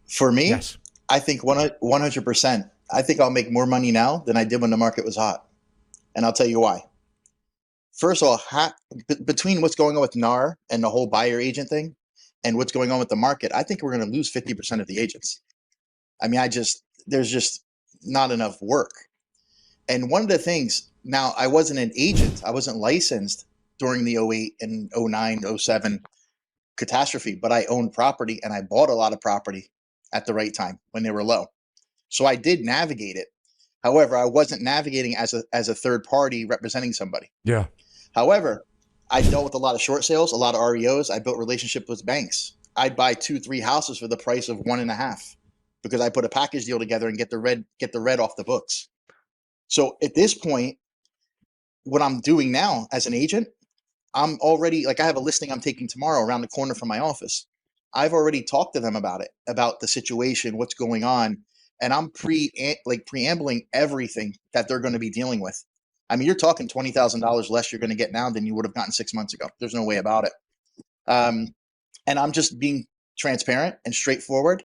For me, Yes. I think 100%. I think I'll make more money now than I did when the market was hot. And I'll tell you why. First of all, between what's going on with NAR and the whole buyer agent thing and what's going on with the market, I think we're going to lose 50% of the agents. I mean, there's just not enough work. And one of the things, now I wasn't an agent, I wasn't licensed during the '08 and '09, '07 catastrophe, but I owned property and I bought a lot of property at the right time when they were low. So I did navigate it. However, I wasn't navigating as a third party representing somebody. Yeah. However, I dealt with a lot of short sales, a lot of REOs. I built relationships with banks. I'd buy 2, 3 houses for the price of one and a half because I put a package deal together and get the red off the books. So at this point, what I'm doing now as an agent, I'm already like I have a listing I'm taking tomorrow around the corner from my office. I've already talked to them about it, about the situation, what's going on, and I'm preambling everything that they're going to be dealing with. I mean, you're talking $20,000 less you're going to get now than you would have gotten 6 months ago. There's no way about it. And I'm just being transparent and straightforward